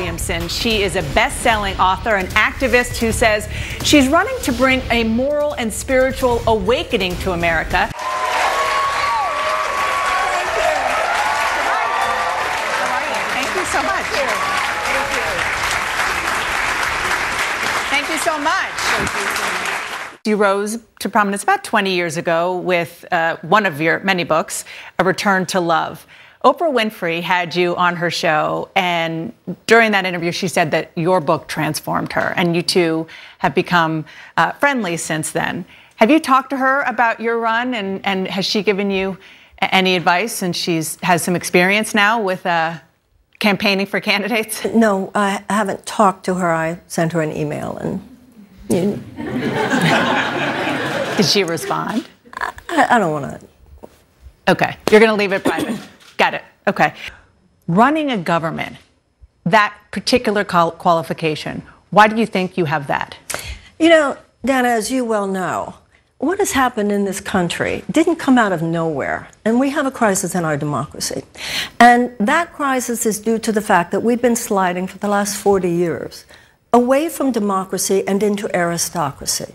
Williamson. She is a best-selling author and activist who says she's running to bring a moral and spiritual awakening to America. Thank you so much. Thank you so much. You rose to prominence about 20 years ago with one of your many books, A Return to Love. Oprah Winfrey had you on her show, and during that interview, she said that your book transformed her, and you two have become friendly since then. Have you talked to her about your run, and has she given you any advice? And has some experience now with campaigning for candidates? No, I haven't talked to her. I sent her an email, and Did she respond? I don't want to. Okay, you're going to leave it private. Got it. Okay. Running a government, that particular qualification, why do you think you have that? You know, Dana, as you well know, what has happened in this country didn't come out of nowhere, and we have a crisis in our democracy. And that crisis is due to the fact that we've been sliding for the last 40 years away from democracy and into aristocracy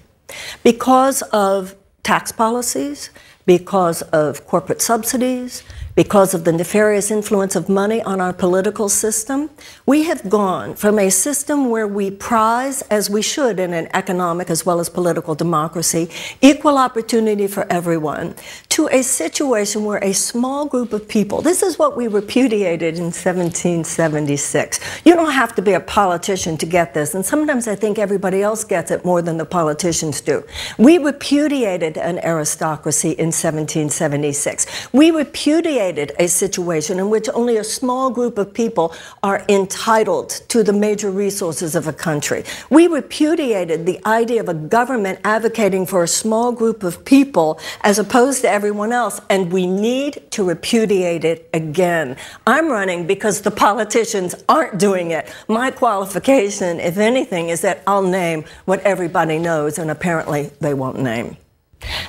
because of tax policies, because of corporate subsidies, because of the nefarious influence of money on our political system. We have gone from a system where we prize, as we should in an economic as well as political democracy, equal opportunity for everyone, to a situation where a small group of people, this is what we repudiated in 1776. You don't have to be a politician to get this, and sometimes I think everybody else gets it more than the politicians do. We repudiated an aristocracy in 1776. We repudiated a situation in which only a small group of people are entitled to the major resources of a country. We repudiated the idea of a government advocating for a small group of people as opposed to everyone else, and we need to repudiate it again. I'm running because the politicians aren't doing it. My qualification, if anything, is that I'll name what everybody knows, and apparently they won't name.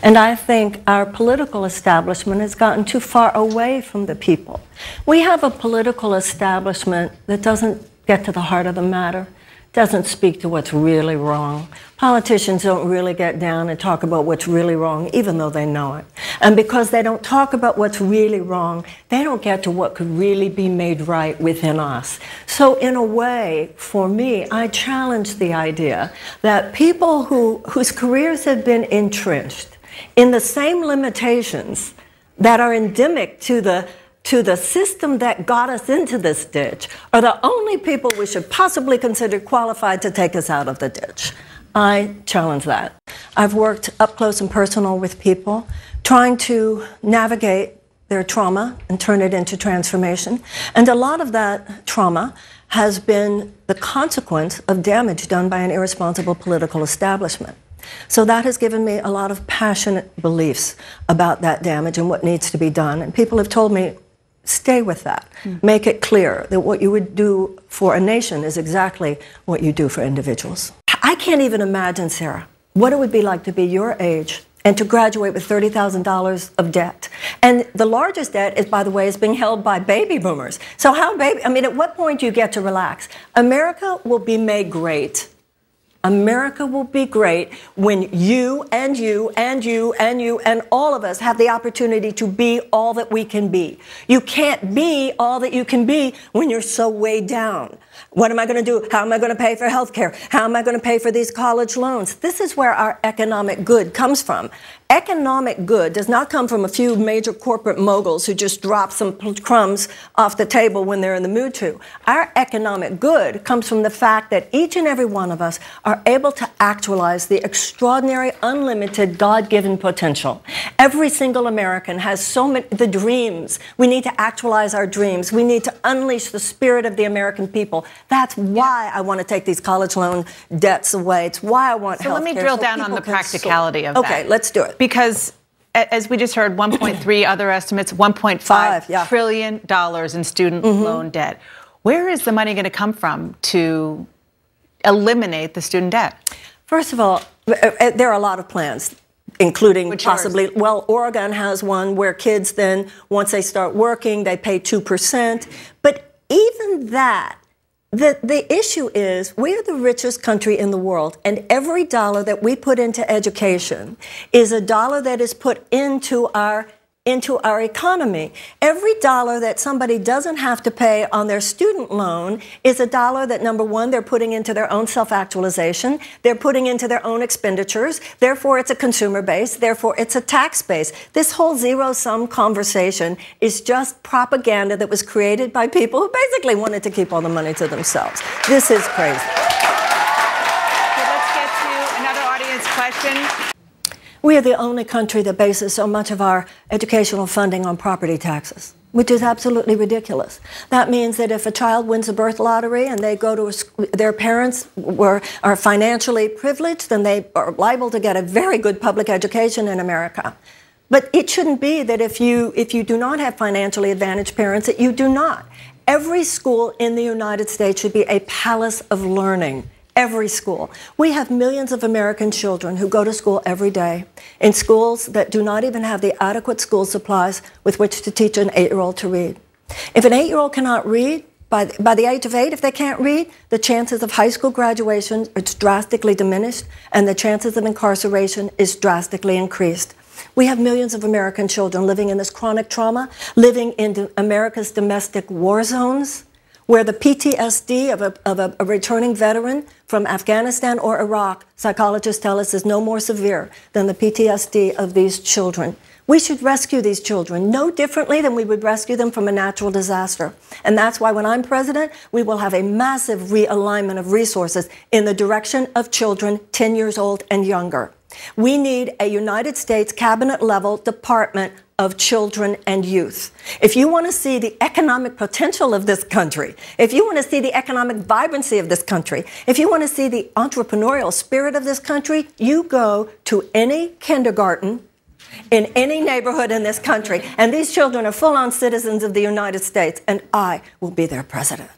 And I think our political establishment has gotten too far away from the people. We have a political establishment that doesn't get to the heart of the matter, doesn't speak to what's really wrong. Politicians don't really get down and talk about what's really wrong, even though they know it. And because they don't talk about what's really wrong, they don't get to what could really be made right within us. So in a way, for me, I challenge the idea that people whose careers have been entrenched in the same limitations that are endemic to the system that got us into this ditch are the only people we should possibly consider qualified to take us out of the ditch. I challenge that. I've worked up close and personal with people trying to navigate their trauma and turn it into transformation. And a lot of that trauma has been the consequence of damage done by an irresponsible political establishment. So that has given me a lot of passionate beliefs about that damage and what needs to be done. And people have told me, stay with that. Make it clear that what you would do for a nation is exactly what you do for individuals. I can't even imagine, Sarah, what it would be like to be your age and to graduate with $30,000 of debt. And the largest debt is, by the way, is being held by baby boomers. So at what point do you get to relax? America will be made great. America will be great when you and you and you and you and all of us have the opportunity to be all that we can be. You can't be all that you can be when you're so weighed down. What am I going to do? How am I going to pay for health care? How am I going to pay for these college loans? This is where our economic good comes from. Economic good does not come from a few major corporate moguls who just drop some crumbs off the table when they're in the mood to. Our economic good comes from the fact that each and every one of us are able to actualize the extraordinary, unlimited, God-given potential. Every single American has so many, the dreams. We need to actualize our dreams. We need to unleash the spirit of the American people. That's why I want to take these college loan debts away. It's why I want health care. So let me drill down on the practicality of that. Okay, let's do it. Because, as we just heard, 1.3, other estimates, $1.5 trillion in student loan debt. Where is the money going to come from to eliminate the student debt? First of all, there are a lot of plans, including possibly, well, Oregon has one where kids then, once they start working, they pay 2%. But even that The issue is we are the richest country in the world, and every dollar that we put into education is a dollar that is put into our economy. Every dollar that somebody doesn't have to pay on their student loan is a dollar that, number one, they're putting into their own self-actualization, they're putting into their own expenditures, therefore it's a consumer base, therefore it's a tax base. This whole zero-sum conversation is just propaganda that was created by people who basically wanted to keep all the money to themselves. This is crazy. Okay, let's get to another audience question. We are the only country that bases so much of our educational funding on property taxes, which is absolutely ridiculous. That means that if a child wins a birth lottery and they go to their parents are financially privileged, then they are liable to get a very good public education in America. But it shouldn't be that if you do not have financially advantaged parents, that you do not. Every school in the United States should be a palace of learning. Every school. We have millions of American children who go to school every day in schools that do not even have the adequate school supplies with which to teach an 8-year-old to read. If an 8-year-old cannot read, by the age of 8, if they can't read, the chances of high school graduation is drastically diminished, and the chances of incarceration is drastically increased. We have millions of American children living in this chronic trauma, living in America's domestic war zones, where the PTSD of a returning veteran from Afghanistan or Iraq, psychologists tell us, is no more severe than the PTSD of these children. We should rescue these children no differently than we would rescue them from a natural disaster. And that's why when I'm president, we will have a massive realignment of resources in the direction of children 10 years old and younger. We need a United States cabinet-level department of children and youth. If you want to see the economic potential of this country, if you want to see the economic vibrancy of this country, if you want to see the entrepreneurial spirit of this country, you go to any kindergarten in any neighborhood in this country, and these children are full-on citizens of the United States, and I will be their president.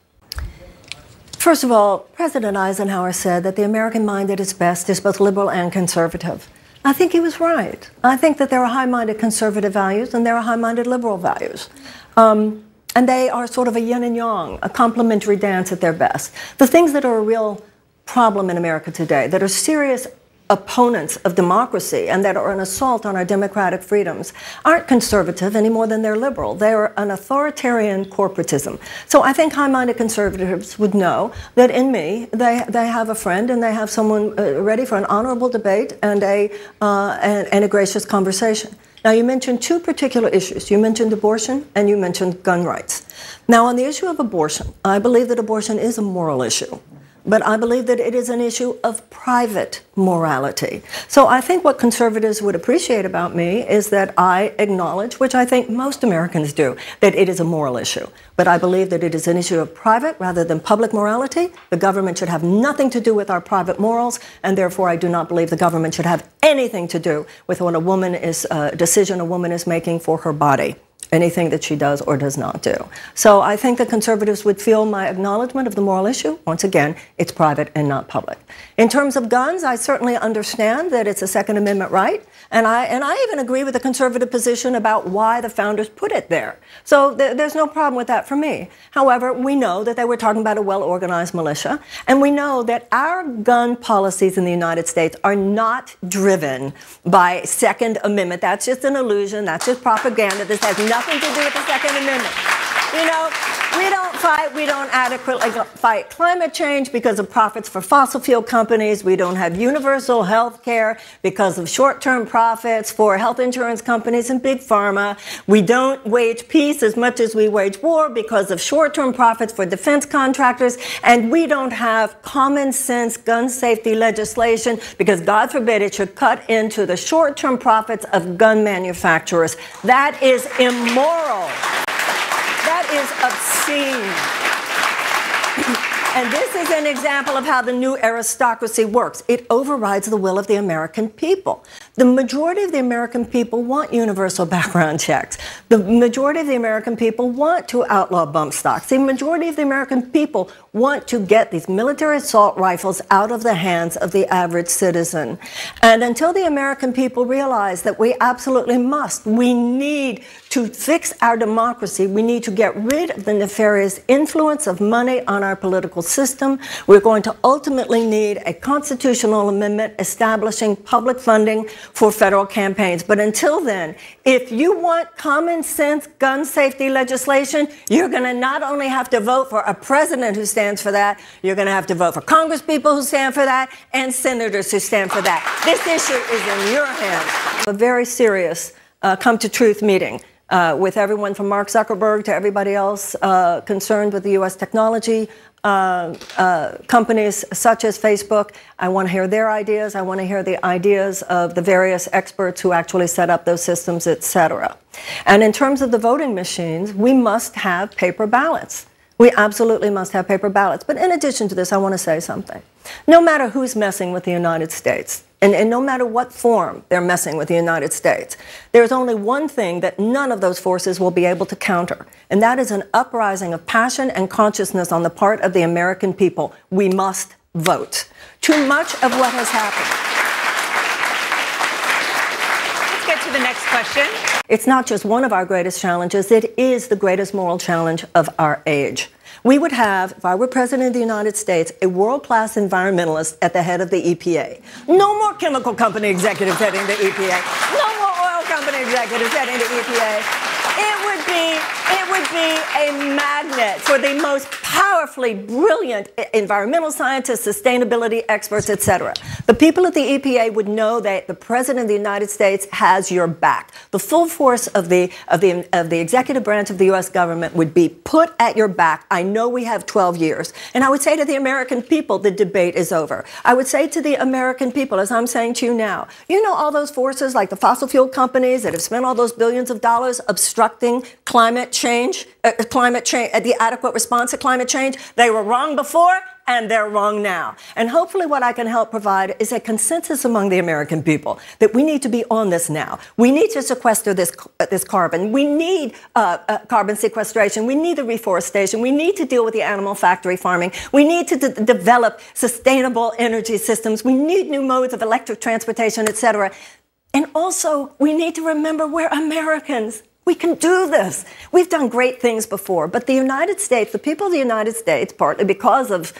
First of all, President Eisenhower said that the American mind at its best is both liberal and conservative. I think he was right. I think that there are high-minded conservative values and there are high-minded liberal values. And they are sort of a yin and yang, a complementary dance at their best. The things that are a real problem in America today, that are serious opponents of democracy and that are an assault on our democratic freedoms, aren't conservative any more than they're liberal. They're an authoritarian corporatism. So I think high-minded conservatives would know that in me, they have a friend and they have someone ready for an honorable debate and a gracious conversation. Now, you mentioned two particular issues. You mentioned abortion and you mentioned gun rights. Now, on the issue of abortion, I believe that abortion is a moral issue. But I believe that it is an issue of private morality. So I think what conservatives would appreciate about me is that I acknowledge, which I think most Americans do, that it is a moral issue. But I believe that it is an issue of private rather than public morality. The government should have nothing to do with our private morals, and therefore I do not believe the government should have anything to do with what a decision a woman is making for her body. Anything that she does or does not do. So I think that conservatives would feel my acknowledgement of the moral issue. Once again, it's private and not public. In terms of guns, I certainly understand that it's a Second Amendment right, and I even agree with the conservative position about why the founders put it there. So there's no problem with that for me. However, we know that they were talking about a well-organized militia, and we know that our gun policies in the United States are not driven by Second Amendment. That's just an illusion. That's just propaganda. This has nothing to do with the Second Amendment. You know, we don't adequately fight climate change because of profits for fossil fuel companies. We don't have universal health care because of short-term profits for health insurance companies and big pharma. We don't wage peace as much as we wage war because of short-term profits for defense contractors. And we don't have common sense gun safety legislation because, God forbid, it should cut into the short-term profits of gun manufacturers. That is immoral. That is obscene. And this is an example of how the new aristocracy works. It overrides the will of the American people. The majority of the American people want universal background checks. The majority of the American people want to outlaw bump stocks. The majority of the American people want to get these military assault rifles out of the hands of the average citizen. And until the American people realize that we absolutely must, we need To fix our democracy, we need to get rid of the nefarious influence of money on our political system. We're going to ultimately need a constitutional amendment establishing public funding for federal campaigns. But until then, if you want common sense gun safety legislation, you're going to not only have to vote for a president who stands for that, you're going to have to vote for congresspeople who stand for that and senators who stand for that. This issue is in your hands. A very serious come to truth meeting. With everyone from Mark Zuckerberg to everybody else concerned with the U.S. technology companies such as Facebook. I want to hear their ideas. I want to hear the ideas of the various experts who actually set up those systems, et cetera. And in terms of the voting machines, we must have paper ballots. We absolutely must have paper ballots. But in addition to this, I want to say something. No matter who's messing with the United States, and no matter what form they're messing with the United States, there's only one thing that none of those forces will be able to counter, and that is an uprising of passion and consciousness on the part of the American people. We must vote. Too much of what has happened. Let's get to the next question. It's not just one of our greatest challenges, it is the greatest moral challenge of our age. We would have, if I were president of the United States, a world-class environmentalist at the head of the EPA. No more chemical company executives heading the EPA. No more oil company executives heading the EPA. It would be a magnet for the most powerfully brilliant environmental scientists, sustainability experts, et cetera. The people at the EPA would know that the President of the United States has your back. The full force of the executive branch of the U.S. government would be put at your back. I know we have 12 years. And I would say to the American people, the debate is over. I would say to the American people, as I'm saying to you now, you know all those forces like the fossil fuel companies that have spent all those billions of dollars obstructing climate change, the adequate response to climate change? They were wrong before, and they're wrong now. And hopefully what I can help provide is a consensus among the American people that we need to be on this now. We need to sequester this carbon. We need carbon sequestration. We need the reforestation. We need to deal with the animal factory farming. We need to develop sustainable energy systems. We need new modes of electric transportation, et cetera. And also, we need to remember we're Americans. We can do this. We've done great things before, but the United States, the people of the United States, partly because of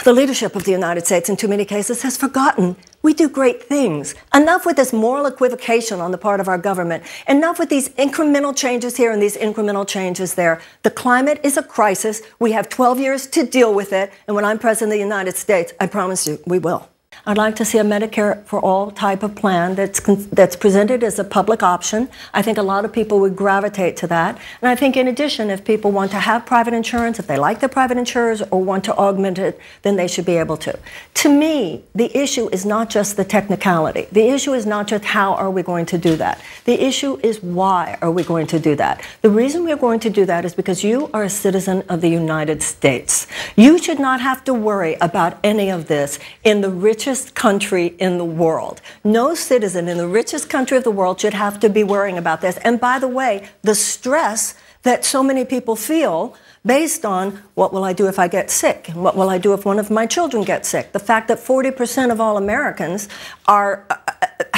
the leadership of the United States in too many cases, has forgotten we do great things. Enough with this moral equivocation on the part of our government. Enough with these incremental changes here and these incremental changes there. The climate is a crisis. We have 12 years to deal with it, and when I'm president of the United States, I promise you, we will. I'd like to see a Medicare for all type of plan that's presented as a public option. I think a lot of people would gravitate to that. And I think in addition, if people want to have private insurance, if they like their private insurers or want to augment it, then they should be able to. To me, the issue is not just the technicality. The issue is not just how are we going to do that. The issue is why are we going to do that. The reason we're going to do that is because you are a citizen of the United States. You should not have to worry about any of this in the richest country in the world. No citizen in the richest country of the world should have to be worrying about this. And by the way, the stress that so many people feel based on what will I do if I get sick? And what will I do if one of my children gets sick? The fact that 40% of all Americans are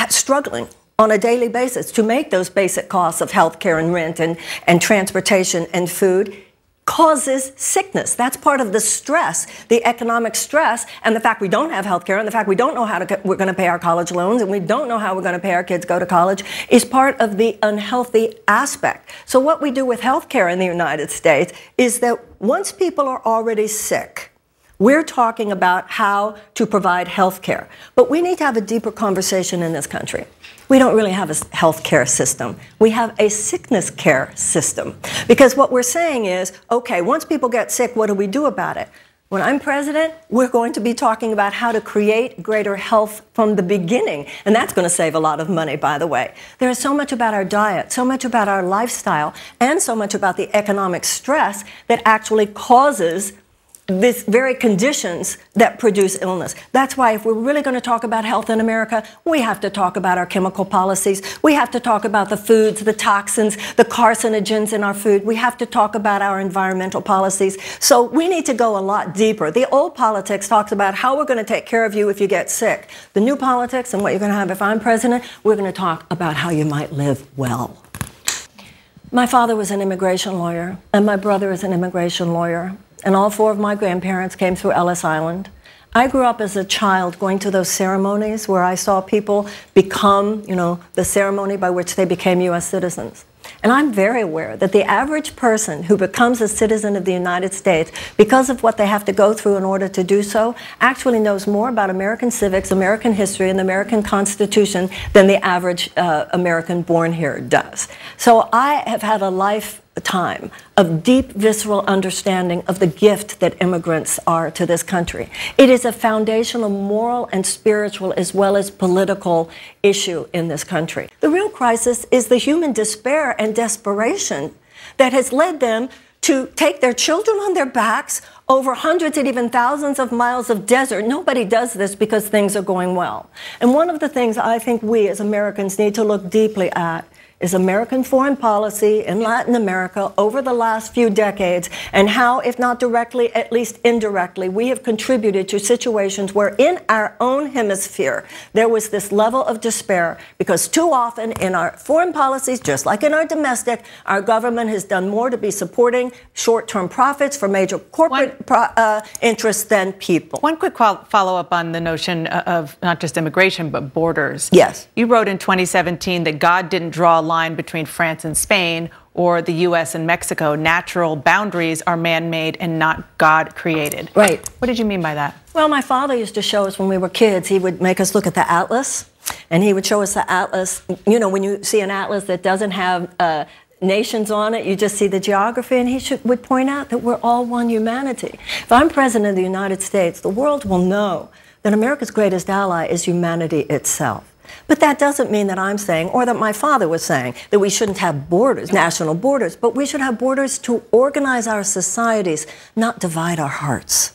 struggling on a daily basis to make those basic costs of health care and rent and transportation and food causes sickness. That's part of the stress, the economic stress, and the fact we don't have health care, and the fact we don't know how we're going to pay our college loans, and we don't know how we're going to pay our kids to go to college, is part of the unhealthy aspect. So what we do with health care in the United States is that once people are already sick, we're talking about how to provide health care. But we need to have a deeper conversation in this country. We don't really have a health care system. We have a sickness care system. Because what we're saying is, okay, once people get sick, what do we do about it? When I'm president, we're going to be talking about how to create greater health from the beginning. And that's going to save a lot of money, by the way. There is so much about our diet, so much about our lifestyle, and so much about the economic stress that actually causes these very conditions that produce illness. That's why if we're really going to talk about health in America, we have to talk about our chemical policies. We have to talk about the foods, the toxins, the carcinogens in our food. We have to talk about our environmental policies. So we need to go a lot deeper. The old politics talks about how we're going to take care of you if you get sick. The new politics and what you're going to have if I'm president, we're going to talk about how you might live well. My father was an immigration lawyer, and my brother is an immigration lawyer, and all four of my grandparents came through Ellis Island. I grew up as a child going to those ceremonies where I saw people become, the ceremony by which they became U.S. citizens. And I'm very aware that the average person who becomes a citizen of the United States, because of what they have to go through in order to do so, actually knows more about American civics, American history, and the American Constitution than the average American born here does. So I have had a lifetime of deep, visceral understanding of the gift that immigrants are to this country. It is a foundational moral and spiritual as well as political issue in this country. The real crisis is the human despair and desperation that has led them to take their children on their backs over hundreds and even thousands of miles of desert. Nobody does this because things are going well. And one of the things I think we as Americans need to look deeply at is American foreign policy in Latin America over the last few decades, and how, if not directly, at least indirectly, we have contributed to situations where in our own hemisphere there was this level of despair, because too often in our foreign policies, just like in our domestic, our government has done more to be supporting short-term profits for major corporate interests than people. One quick follow-up on the notion of not just immigration, but borders. Yes. You wrote in 2017 that God didn't draw a line between France and Spain or the U.S. and Mexico. Natural boundaries are man-made and not God-created. Right. What did you mean by that? Well, my father used to show us when we were kids. He would make us look at the atlas, and he would show us the atlas. You know, when you see an atlas that doesn't have nations on it, you just see the geography, and he would point out that we're all one humanity. If I'm president of the United States, the world will know that America's greatest ally is humanity itself. But that doesn't mean that I'm saying, or that my father was saying, that we shouldn't have borders, national borders, but we should have borders to organize our societies, not divide our hearts.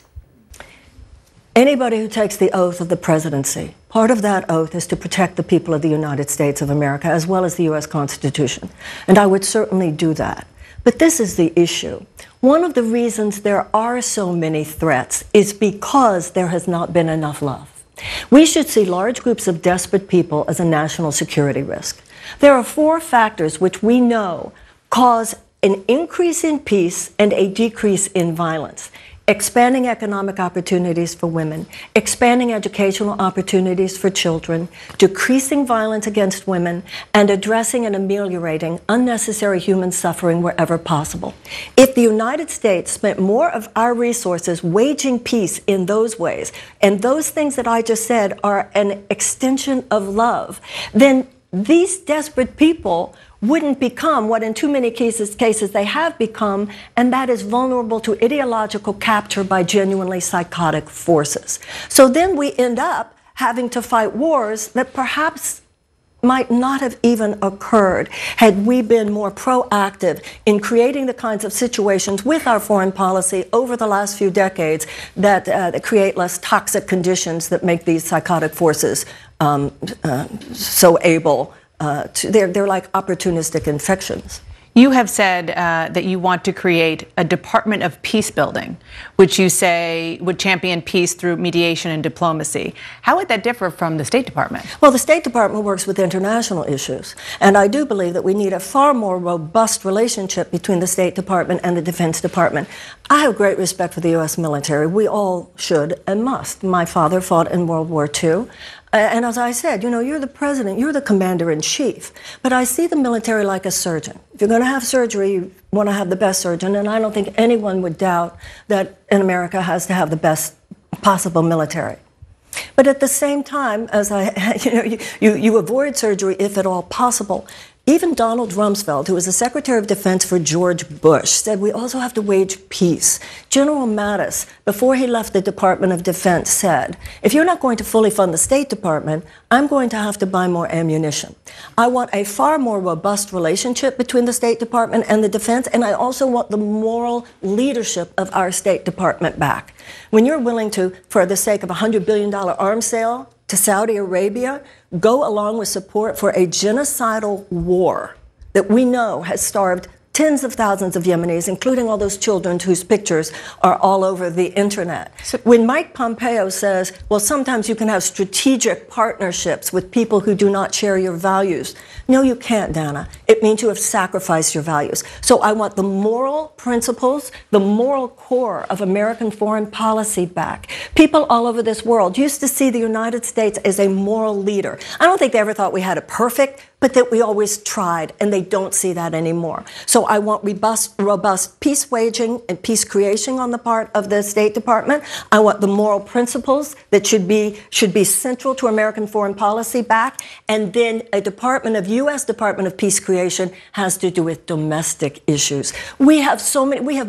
Anybody who takes the oath of the presidency, part of that oath is to protect the people of the United States of America, as well as the U.S. Constitution. And I would certainly do that. But this is the issue. One of the reasons there are so many threats is because there has not been enough love. We should see large groups of desperate people as a national security risk. There are 4 factors which we know cause an increase in peace and a decrease in violence. Expanding economic opportunities for women, expanding educational opportunities for children, decreasing violence against women, and addressing and ameliorating unnecessary human suffering wherever possible. If the United States spent more of our resources waging peace in those ways, and those things that I just said are an extension of love, then these desperate people wouldn't become what in too many cases they have become, and that is vulnerable to ideological capture by genuinely psychotic forces. So then we end up having to fight wars that perhaps might not have even occurred had we been more proactive in creating the kinds of situations with our foreign policy over the last few decades that create less toxic conditions that make these psychotic forces so able they're like opportunistic infections. You have said that you want to create a Department of Peace Building, which you say would champion peace through mediation and diplomacy. How would that differ from the State Department? Well, the State Department works with international issues, and I do believe that we need a far more robust relationship between the State Department and the Defense Department. I have great respect for the U.S. military. We all should and must. My father fought in World War II. And as I said, you know, you're the president, you're the commander-in-chief. But I see the military like a surgeon. If you're going to have surgery, you want to have the best surgeon. And I don't think anyone would doubt that in America has to have the best possible military. But at the same time, as you avoid surgery if at all possible. Even Donald Rumsfeld, who was the Secretary of Defense for George Bush, said we also have to wage peace. General Mattis, before he left the Department of Defense, said, if you're not going to fully fund the State Department, I'm going to have to buy more ammunition. I want a far more robust relationship between the State Department and the Defense, and I also want the moral leadership of our State Department back. When you're willing to, for the sake of a $100 billion arms sale, to Saudi Arabia, go along with support for a genocidal war that we know has starved tens of thousands of Yemenis, including all those children whose pictures are all over the internet. When Mike Pompeo says, well, sometimes you can have strategic partnerships with people who do not share your values. No, you can't, Dana. It means you have sacrificed your values. So I want the moral principles, the moral core of American foreign policy back. People all over this world used to see the United States as a moral leader. I don't think they ever thought we had it perfect, but that we always tried, and they don't see that anymore. So I want robust peace waging and peace creation on the part of the State Department. I want the moral principles that should be central to American foreign policy back. And then a U.S. Department of Peace Creation has to do with domestic issues. We have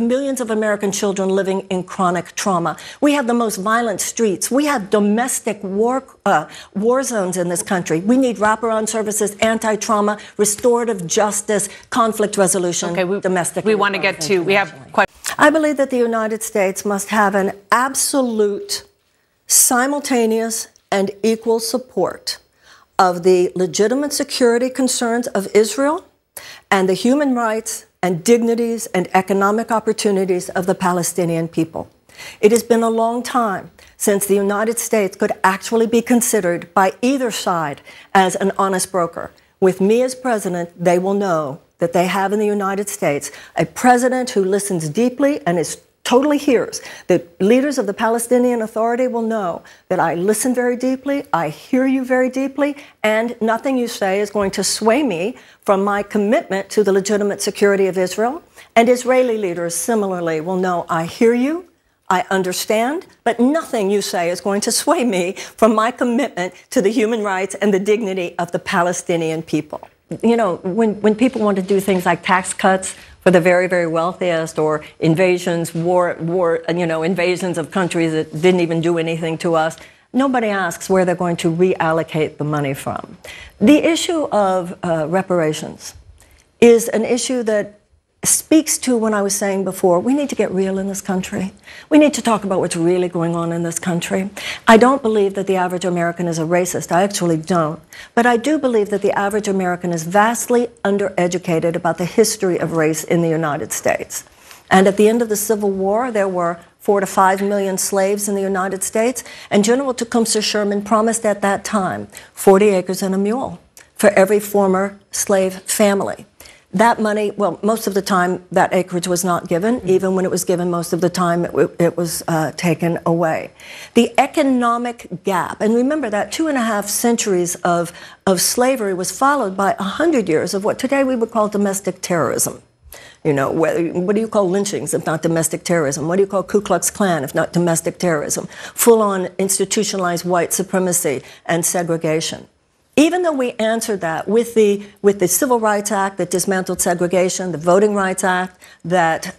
millions of American children living in chronic trauma. We have the most violent streets. We have domestic war zones in this country. We need wraparound services, anti-trauma, restorative justice, conflict resolution, domestic. We want to get to, we have questions. I believe that the United States must have an absolute, simultaneous, and equal support of the legitimate security concerns of Israel and the human rights and dignities and economic opportunities of the Palestinian people. It has been a long time since the United States could actually be considered by either side as an honest broker. With me as president, they will know that they have in the United States a president who listens deeply and totally hears. The leaders of the Palestinian Authority will know that I listen very deeply, I hear you very deeply, and nothing you say is going to sway me from my commitment to the legitimate security of Israel. And Israeli leaders similarly will know I hear you, I understand, but nothing you say is going to sway me from my commitment to the human rights and the dignity of the Palestinian people. You know, when people want to do things like tax cuts for the very, very wealthiest, or invasions, invasions of countries that didn't even do anything to us, nobody asks where they're going to reallocate the money from. The issue of reparations is an issue that speaks to what I was saying before. We need to get real in this country. We need to talk about what's really going on in this country. I don't believe that the average American is a racist. I actually don't. But I do believe that the average American is vastly undereducated about the history of race in the United States. And at the end of the Civil War, there were 4 to 5 million slaves in the United States. And General Tecumseh Sherman promised at that time 40 acres and a mule for every former slave family. That money, well, most of the time that acreage was not given. Even when it was given, most of the time it was taken away. The economic gap, and remember that 2.5 centuries of slavery was followed by 100 years of what today we would call domestic terrorism. You know, what do you call lynchings if not domestic terrorism? What do you call Ku Klux Klan if not domestic terrorism? Full-on institutionalized white supremacy and segregation. Even though we answered that with the Civil Rights Act that dismantled segregation, the Voting Rights Act that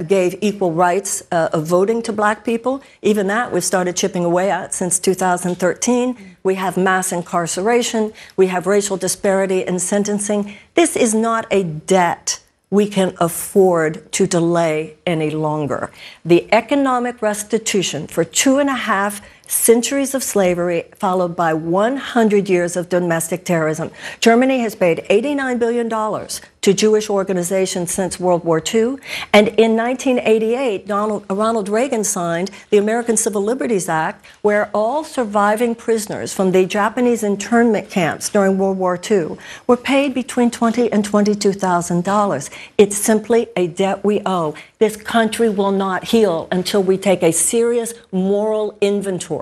gave equal rights of voting to black people, even that we've started chipping away at since 2013. We have mass incarceration. We have racial disparity in sentencing. This is not a debt we can afford to delay any longer. The economic restitution for 2.5 centuries of slavery, followed by 100 years of domestic terrorism. Germany has paid $89 billion to Jewish organizations since World War II. And in 1988, Ronald Reagan signed the American Civil Liberties Act, where all surviving prisoners from the Japanese internment camps during World War II were paid between $20,000 and $22,000. It's simply a debt we owe. This country will not heal until we take a serious moral inventory.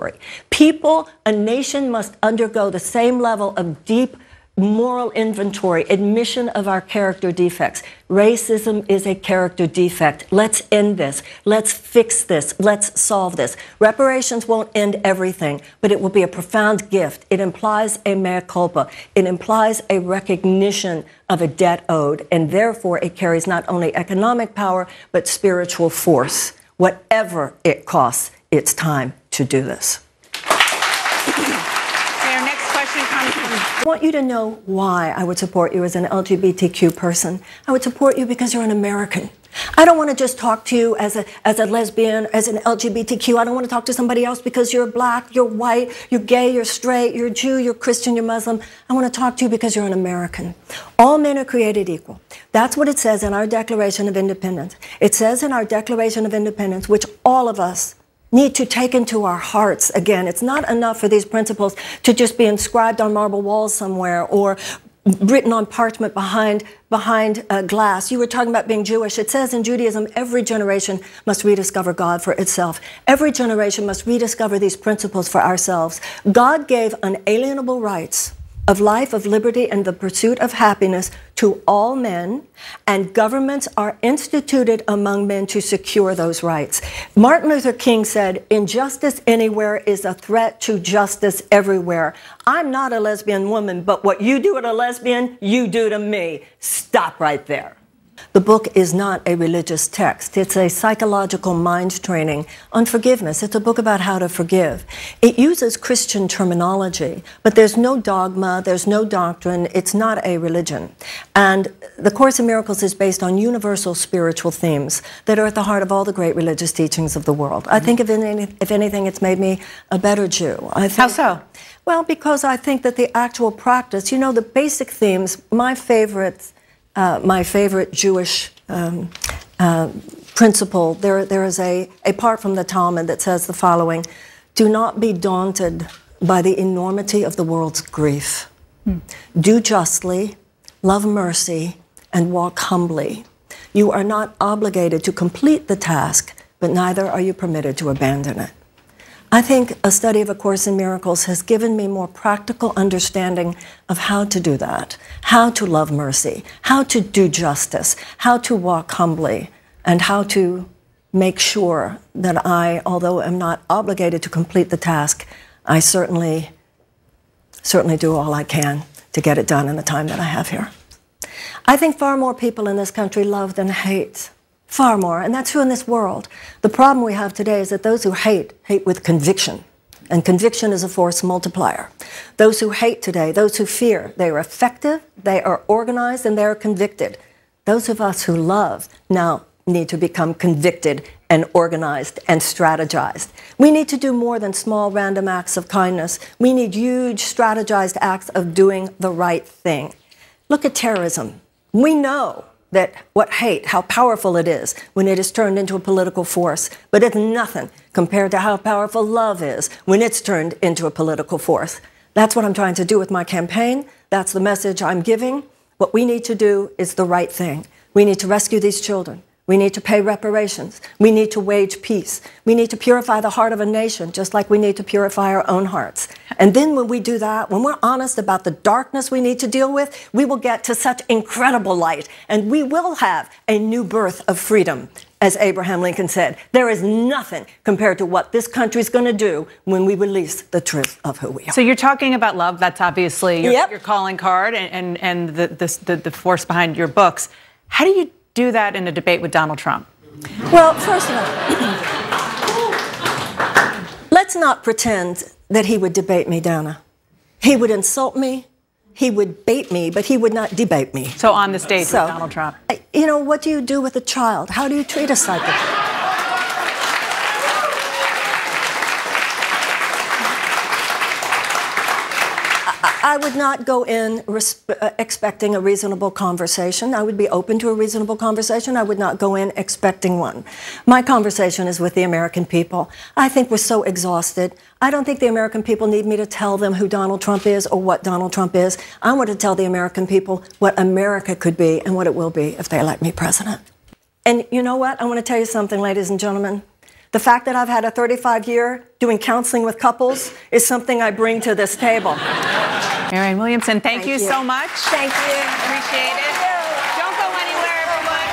People, a nation must undergo the same level of deep moral inventory, admission of our character defects. Racism is a character defect. Let's end this. Let's fix this. Let's solve this. Reparations won't end everything, but it will be a profound gift. It implies a mea culpa. It implies a recognition of a debt owed, and therefore it carries not only economic power, but spiritual force. Whatever it costs, it's time to do this. I want you to know why I would support you as an LGBTQ person. I would support you because you're an American. I don't want to just talk to you as a lesbian, as an LGBTQ. I don't want to talk to somebody else because you're black, you're white, you're gay, you're straight, you're Jew, you're Christian, you're Muslim. I want to talk to you because you're an American. All men are created equal. That's what it says in our Declaration of Independence. It says in our Declaration of Independence, which all of us need to take into our hearts again. It's not enough for these principles to just be inscribed on marble walls somewhere or written on parchment behind glass. You were talking about being Jewish. It says in Judaism, every generation must rediscover God for itself. Every generation must rediscover these principles for ourselves. God gave unalienable rights of life, of liberty, and the pursuit of happiness to all men, and governments are instituted among men to secure those rights. Martin Luther King said, "Injustice anywhere is a threat to justice everywhere." I'm not a lesbian woman, but what you do to a lesbian, you do to me. Stop right there. The book is not a religious text. It's a psychological mind training on forgiveness. It's a book about how to forgive. It uses Christian terminology, but there's no dogma, there's no doctrine. It's not a religion. And the Course in Miracles is based on universal spiritual themes that are at the heart of all the great religious teachings of the world. I think if anything, it's made me a better Jew. How so? Well, because I think that the actual practice, you know, the basic themes, my favorite Jewish principle, there is a part from the Talmud that says the following: do not be daunted by the enormity of the world's grief. Do justly, love mercy, and walk humbly. You are not obligated to complete the task, but neither are you permitted to abandon it. I think a study of A Course in Miracles has given me more practical understanding of how to do that, how to love mercy, how to do justice, how to walk humbly, and how to make sure that I, although I'm not obligated to complete the task, I certainly do all I can to get it done in the time that I have here. I think far more people in this country love than hate. Far more, and that's true in this world. The problem we have today is that those who hate with conviction, and conviction is a force multiplier. Those who hate today, those who fear, they are effective, they are organized, and they are convicted. Those of us who love now need to become convicted and organized and strategized. We need to do more than small random acts of kindness. We need huge strategized acts of doing the right thing. Look at terrorism. We know that how powerful it is when it is turned into a political force, but it's nothing compared to how powerful love is when it's turned into a political force. That's what I'm trying to do with my campaign. That's the message I'm giving. What we need to do is the right thing. We need to rescue these children. We need to pay reparations. We need to wage peace. We need to purify the heart of a nation, just like we need to purify our own hearts. And then when we do that, when we're honest about the darkness we need to deal with, we will get to such incredible light, and we will have a new birth of freedom. As Abraham Lincoln said, there is nothing compared to what this country is going to do when we release the truth of who we are. So you're talking about love. That's obviously your calling card and the force behind your books. How do you do that in a debate with Donald Trump? Well, first of all, let's not pretend that he would debate me, Dana. He would insult me, he would bait me, but he would not debate me. So on the stage with Donald Trump. You know, what do you do with a child? How do you treat a psychopath? I would not go in expecting a reasonable conversation. I would be open to a reasonable conversation. I would not go in expecting one. My conversation is with the American people. I think we're so exhausted. I don't think the American people need me to tell them who Donald Trump is or what Donald Trump is. I want to tell the American people what America could be and what it will be if they elect me president. And you know what? I want to tell you something, ladies and gentlemen. The fact that I've had a 35-year doing counseling with couples is something I bring to this table. Marianne Williamson, thank you so much. Thank you. Appreciate it. Don't go anywhere, everyone.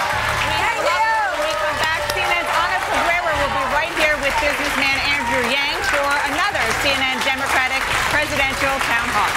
When we come back, CNN's Ana Cabrera will be right here with businessman Andrew Yang for another CNN Democratic presidential town hall.